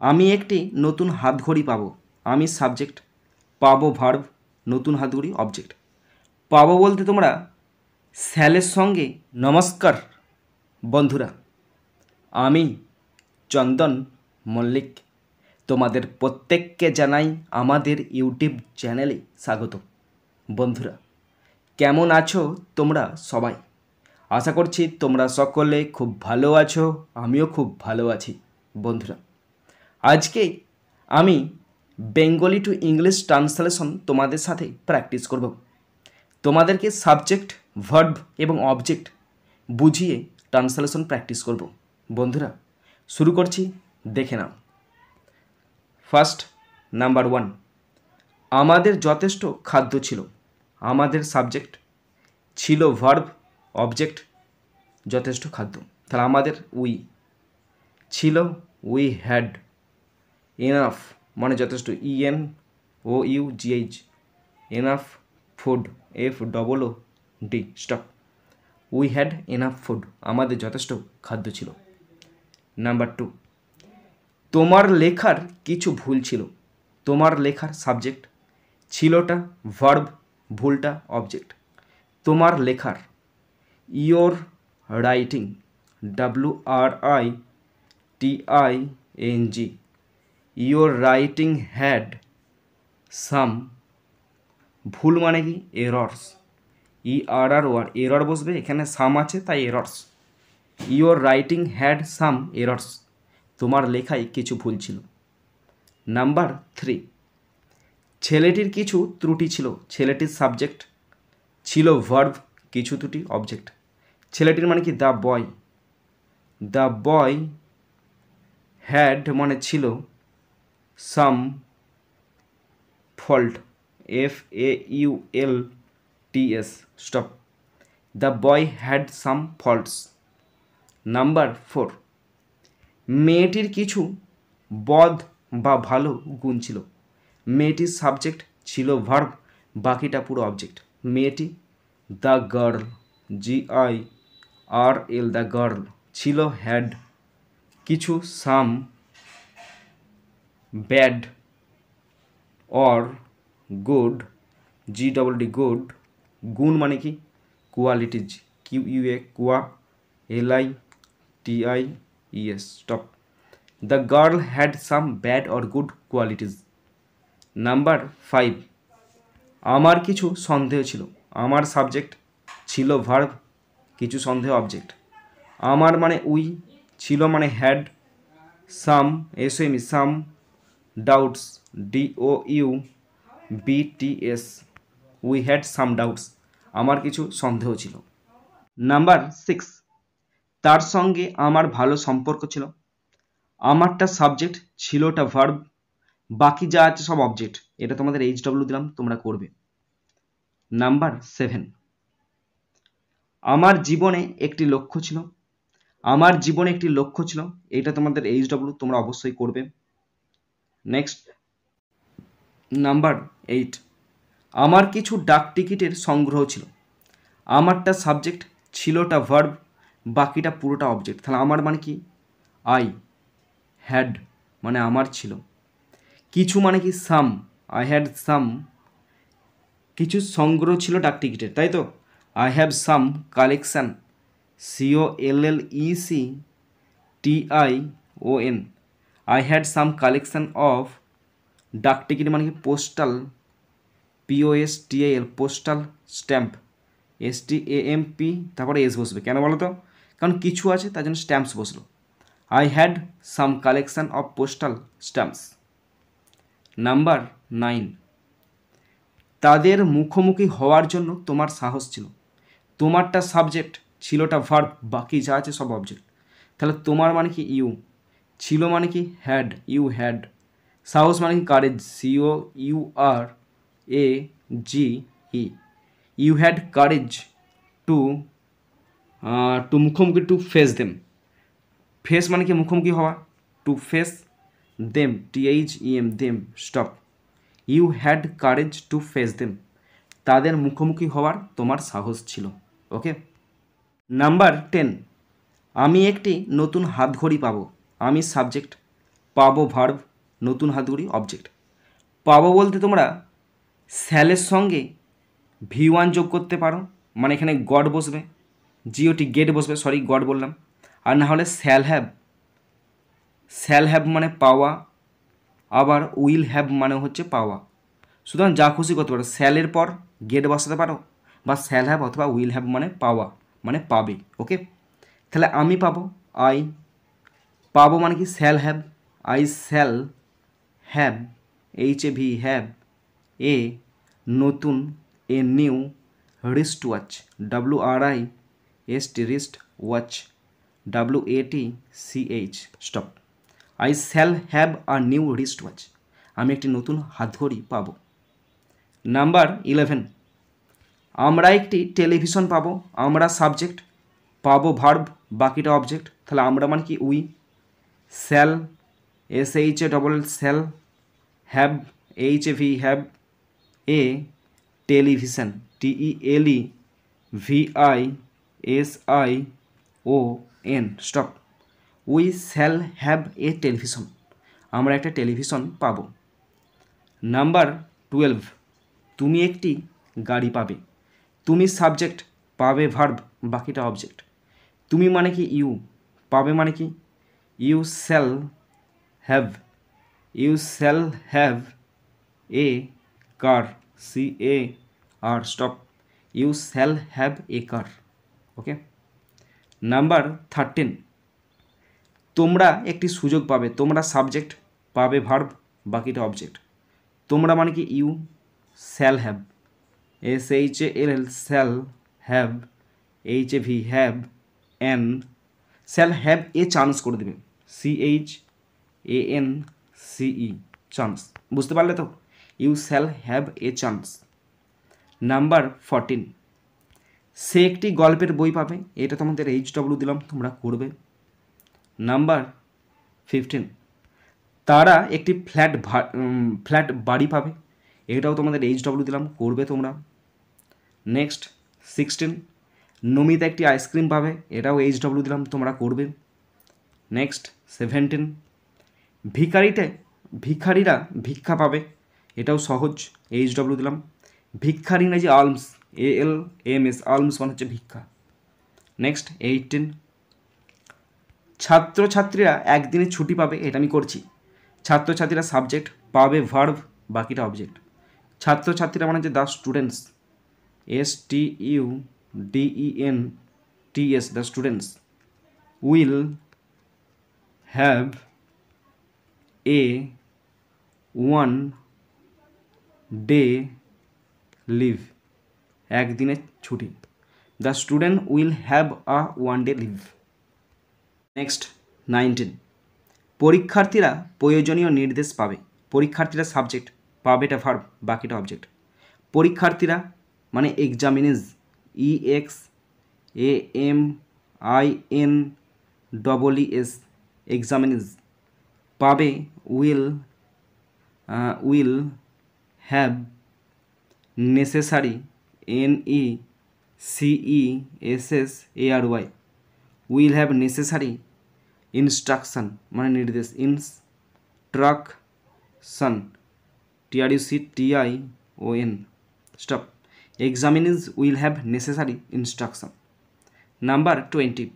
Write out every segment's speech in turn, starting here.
আমি একটি নতুন হাতঘড়ি পাবো। আমি সাবজেক্ট, পাবো ভার্ব, নতুন হাতঘড়ি অবজেক্ট। পাবো বলতে তোমরা স্যালের সঙ্গে নমস্কার বন্ধুরা, আমি চন্দন মল্লিক তোমাদের প্রত্যেককে জানাই আমাদের ইউটিউব চ্যানেলে স্বাগত। বন্ধুরা, কেমন আছো তোমরা সবাই? আশা করছি তোমরা সকলে খুব ভালো আছো, আমিও খুব ভালো আছি। বন্ধুরা, আজকে আমি বেঙ্গলি টু ইংলিশ ট্রান্সলেশন তোমাদের সাথে প্র্যাকটিস করব। তোমাদেরকে সাবজেক্ট, ভার্ব এবং অবজেক্ট বুঝিয়ে ট্রান্সলেশন প্র্যাকটিস করব। বন্ধুরা, শুরু করছি, দেখে নাও। ফার্স্ট, নাম্বার 1, আমাদের যথেষ্ট খাদ্য ছিল। আমাদের সাবজেক্ট, ছিল ভার্ব, অবজেক্ট যথেষ্ট খাদ্য। তাহলে আমাদের উই, ছিল উই হ্যাড, এনাফ মানে যথেষ্ট, ENOUGH, enough, food, FOOD, stop. We had enough food, আমাদের যথেষ্ট খাদ্য ছিল। নাম্বার 2, তোমার লেখার কিছু ভুল ছিল। তোমার লেখার সাবজেক্ট, ছিলটা ভার্ব, ভুলটা অবজেক্ট। তোমার লেখার, your writing, WRITING, your writing had some, ভুল মানে কি এরর্স, ERROR, এরর বসবে, এখানে সাম আছে তাই errors. Your writing had some errors, তোমার লেখায় কিছু ভুল ছিল। নাম্বার 3, ছেলেটির কিছু ত্রুটি ছিল। ছেলেটির সাবজেক্ট, ছিল ভার্ব, কিছু ত্রুটি অবজেক্ট। ছেলেটির মানে কি the boy, the boy had মানে ছিল, some fault, FAULTS, stop. The boy had some faults. Number 4, মেয়েটির কিছু বদ বা ভালো গুণ ছিল। মেয়েটির সাবজেক্ট, ছিল ভার্ব, বাকিটা পুরো অবজেক্ট। মেয়েটি, the girl, GIRL, the girl, ছিল হ্যাড, কিছু some bad or good, GOOD, good, গুণ মানে কি কোয়ালিটিজ, QUA, কোয়া, LITIES, stop. The girl had some bad or good qualities. Number 5, আমার কিছু সন্দেহ ছিল। আমার সাবজেক্ট, ছিল ভার্ব, কিছু সন্দেহ অবজেক্ট। আমার মানে উই, ছিল মানে had, some, SAM, some doubts, DOUBTS, we had some doubts, আমার কিছু সন্দেহ ছিল। নাম্বার 6, তার সঙ্গে আমার ভালো সম্পর্ক ছিল। আমারটা সাবজেক্ট, ছিলটা ভার্ব, বাকি যা আছে সব অবজেক্ট। এটা তোমাদের HW দিলাম, তোমরা করবে। নাম্বার 7, আমার জীবনে একটি লক্ষ্য ছিল। আমার জীবনে একটি লক্ষ্য ছিল, এটা তোমাদের HW, তোমরা অবশ্যই করবে। নেক্সট, নাম্বার 8, আমার কিছু ডাক টিকিটের সংগ্রহ ছিল। আমারটা সাবজেক্ট, ছিলটা ভার্ব, বাকিটা পুরোটা অবজেক্ট। তাহলে আমার মানে কি আই হ্যাড, মানে আমার ছিল। কিছু মানে কি সাম, আই হ্যাড সাম, কিছু সংগ্রহ ছিল ডাক টিকিটের, তাই তো। I have some collection, COLLECTION, I had some collection of, ডাক টিকিট মানে কি postal, POSTAL, postal stamp, STAMP, তারপরে এস বসবে। কেন বলো তো? কারণ কিছু আছে তার জন্য স্ট্যাম্পস বসলো। I had some collection of postal stamps. Number 9, তাদের মুখোমুখি হওয়ার জন্য তোমার সাহস ছিল। তোমারটা সাবজেক্ট, ছিলটা ভার্ব, বাকি যা আছে সব অবজেক্ট। তাহলে তোমার মানে কি ইউ, ছিল মানে কি হ্যাড, ইউ হ্যাড, সাহস মানে কি courage, COURAGE, you had courage to, মুখোমুখি, টু ফেস দেম। ফেস মানে কি মুখোমুখি হওয়া, to face them, THEM, them, stop. You had courage to face them, তাদের মুখোমুখি হওয়ার তোমার সাহস ছিল। ওকে। নাম্বার 10, আমি একটি নতুন হাতঘড়ি পাবো। আমি সাবজেক্ট, পাবো ভার্ব, নতুন হাতগড়ি অবজেক্ট। পাবো বলতে তোমরা স্যালের সঙ্গে V1 যোগ করতে পারো, মানে এখানে গড বসবে, জিওটি গেট বসবে, সরি গড বললাম। আর না হলে শ্যাল হ্যাভ মানে পাওয়া, আবার উইল হ্যাভ মানে হচ্ছে পাওয়া। সুতরাং যা খুশি করতে পারো, স্যালের পর গেট বসাতে পারো, বা শ্যাল হ্যাভ অথবা উইল হ্যাভ মানে পাওয়া, মানে পাবে। ওকে, তাহলে আমি পাবো, আই পাবো মানে কি shall have, I shall have, HAV have, a নতুন, a new, wrist watch, WRIST wrist watch, WATCH stop. I shall have a new wrist watch, আমি একটি নতুন হাতঘড়ি পাবো। নাম্বার 11, আমরা একটি টেলিভিশন পাবো, আমরা সাবজেক্ট, পাবো ভার্ব, বাকিটা অবজেক্ট। তাহলে আমরা মানে কি we, shall SHALL shall, have HAV have, A television TELEVISION stop. We shall have A television, আমরা একটা টেলিভিশন পাবো। নাম্বার 12, তুমি একটি গাড়ি পাবে, তুমি সাবজেক্ট, পাবে ভার্ব, বাকিটা অবজেক্ট। তুমি মানে কি ইউ, পাবে মানে কি you shall have a car, CAR stop, you shall have a car. Okay, number 13, তোমরা একটি সুযোগ পাবে, তোমরা সাবজেক্ট, পাবে ভার্ব, বাকিটা অবজেক্ট। তোমরা মানে কি you shall have, SHALL shall have, HAV have, an shall have a chance করে দেবে, CHANCE চান্স, বুঝতে পারলে তো, you shall have a chance. Number 14, সে একটি গল্পের বই পাবে, এটা তোমাদের HW দিলাম, তোমরা করবে। নাম্বার 15, তারা একটি ফ্ল্যাট বাড়ি পাবে, এটাও তোমাদের HW দিলাম, করবে তোমরা। নেক্সট 16, নমিতা একটি আইসক্রিম পাবে, এটাও HW দিলাম, তোমরা করবে। নেক্সট 17, ভিখারিরা ভিক্ষা পাবে, এটাও সহজ, HW দিলাম। ভিক্ষার ইংরেজি আলমস, ALMS, আলমস মানে হচ্ছে ভিক্ষা। নেক্সট 18, ছাত্রছাত্রীরা একদিনের ছুটি পাবে, এটা আমি করছি। ছাত্রছাত্রীরা সাবজেক্ট, পাবে ভার্ব, বাকিটা অবজেক্ট। ছাত্রছাত্রীরা মানে হচ্ছে the students, STUDENTS, the students. Will have a 1 day leave, একদিনের ছুটি। The student will have a 1 day leave. Next 19, পরীক্ষার্থীরা প্রয়োজনীয় নির্দেশ পাবে, পরীক্ষার্থীরা সাবজেক্ট, পাবে এটা ভার্ব, বাকিটা অবজেক্ট। পরীক্ষার্থীরা মানে এক্সামিনেজ, EXAMINES, এক্সামিনেজ। পাবে will have necessary, NECESSARY, will have necessary instruction মানে নির্দেশ, instruction, TRUCTION stop. Examines will have necessary instruction. Number 20,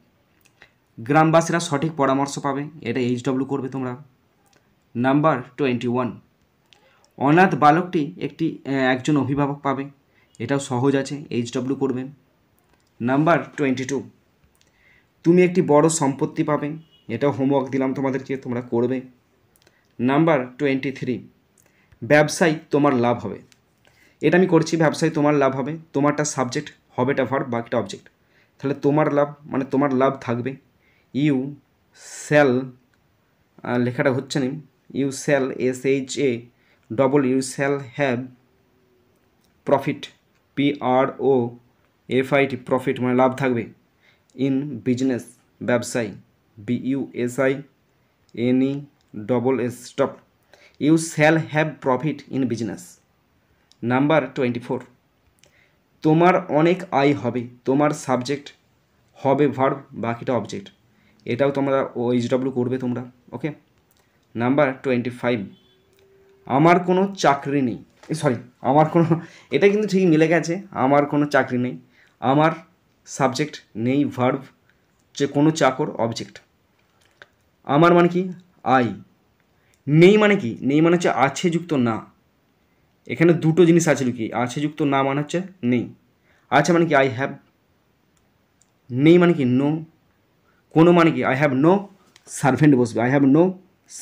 গ্রামবাসীরা সঠিক পরামর্শ পাবে, এটা HW করবে তোমরা। নাম্বার 21, অনাথ বালকটি একজন অভিভাবক পাবে, এটাও সহজ আছে, HW করবে। নাম্বার 22, তুমি একটি বড় সম্পত্তি পাবে, এটাও হোমওয়ার্ক দিলাম তোমাদেরকে, তোমরা করবে। নাম্বার 23, ব্যবসায় তোমার লাভ হবে, এটা আমি করছি, ব্যবসায় তোমার লাভ হবে, তোমারটা সাবজেক্ট, হবেটা ভার্ব, বাকিটা অবজেক্ট। তাহলে তোমার লাভ মানে তোমার লাভ থাকবে, ইউ শ্যাল, লেখাটা হচ্ছে না, you shall SHALL shall have profit, PROFIT, profit মানে লাভ থাকবে, ইন বিজনেস, ব্যবসায়, BUSINESS stop. You shall have profit in business. Number 24, তোমার অনেক আয় হবে, তোমার সাবজেক্ট, হবে ভার্ব, বাকিটা অবজেক্ট। এটাও তোমরা HW করবে তোমরা। ওকে, নাম্বার 25, আমার কোনো চাকরি নেই, সরি আমার কোনো, এটা কিন্তু ঠিক মিলে গেছে, আমার কোনো চাকরি নেই, আমার সাবজেক্ট, নেই ভার্ব, যে কোনো চাকর অবজেক্ট। আমার মানে কি আই, নেই মানে কি, নেই মানে হচ্ছে আছে যুক্ত না, এখানে দুটো জিনিস আছে লুকিয়ে, আছে যুক্ত না মানে হচ্ছে নেই, আছে মানে কি আই হ্যাভ, নেই মানে কি নো, কোনো মানে কি আই হ্যাভ নো সার্ভেন্ট বসবে, I have no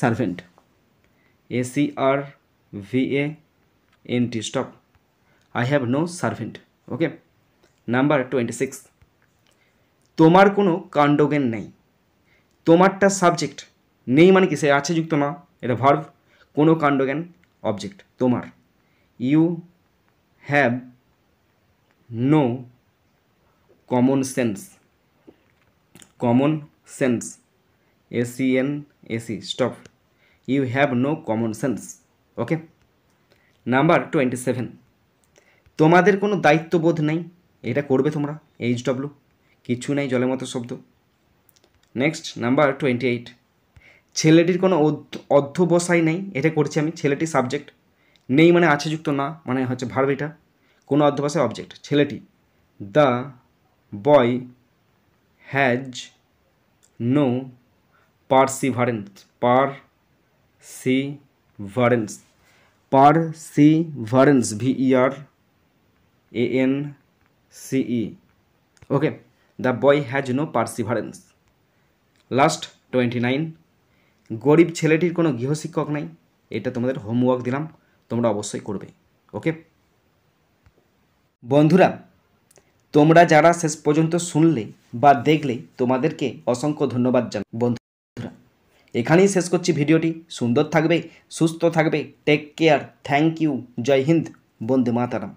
servant, SERVANT, stop, I have no servant. Okay, number 26, তোমার কোনো কাণ্ডজ্ঞান নেই, তোমারটা সাবজেক্ট, নেই মানে কি সে আছে যুক্ত না, এটা ভার্ব, কোনো কাণ্ডজ্ঞান অবজেক্ট, তোমার, you have no common sense, common sense, SENS, stop, you have no common sense. Okay, number 27, তোমাদের কোনো দায়িত্ববোধ নেই, এটা করবে তোমরা, HW, কিছু নেই জলের মতো শব্দ। নেক্সট নাম্বার 28, ছেলেটির কোনো অধ্যবসায় নেই, এটা করছি আমি, ছেলেটি সাবজেক্ট, নেই মানে আছে যুক্ত না মানে হচ্ছে ভার্ব, এটা কোনো অধ্যবসায় অবজেক্ট, ছেলেটি, the boy has no perseverance, perseverance, VERANCE, okay, the boy has no perseverance. Last 29, গরিব ছেলেটির কোনো গৃহশিক্ষক নেই, এটা তোমাদের হোমওয়ার্ক দিলাম, তোমরা অবশ্যই করবে। ওকে বন্ধুরা, তোমরা যারা শেষ পর্যন্ত শুনলে বা দেখলে তোমাদেরকে অসংখ্য ধন্যবাদ জানাই। বন্ধুরা, এখানেই শেষ করছি ভিডিওটি, সুন্দর থাকবে, সুস্থ থাকবে, টেক কেয়ার, থ্যাংক ইউ, জয় হিন্দ, বন্দে মাতারাম।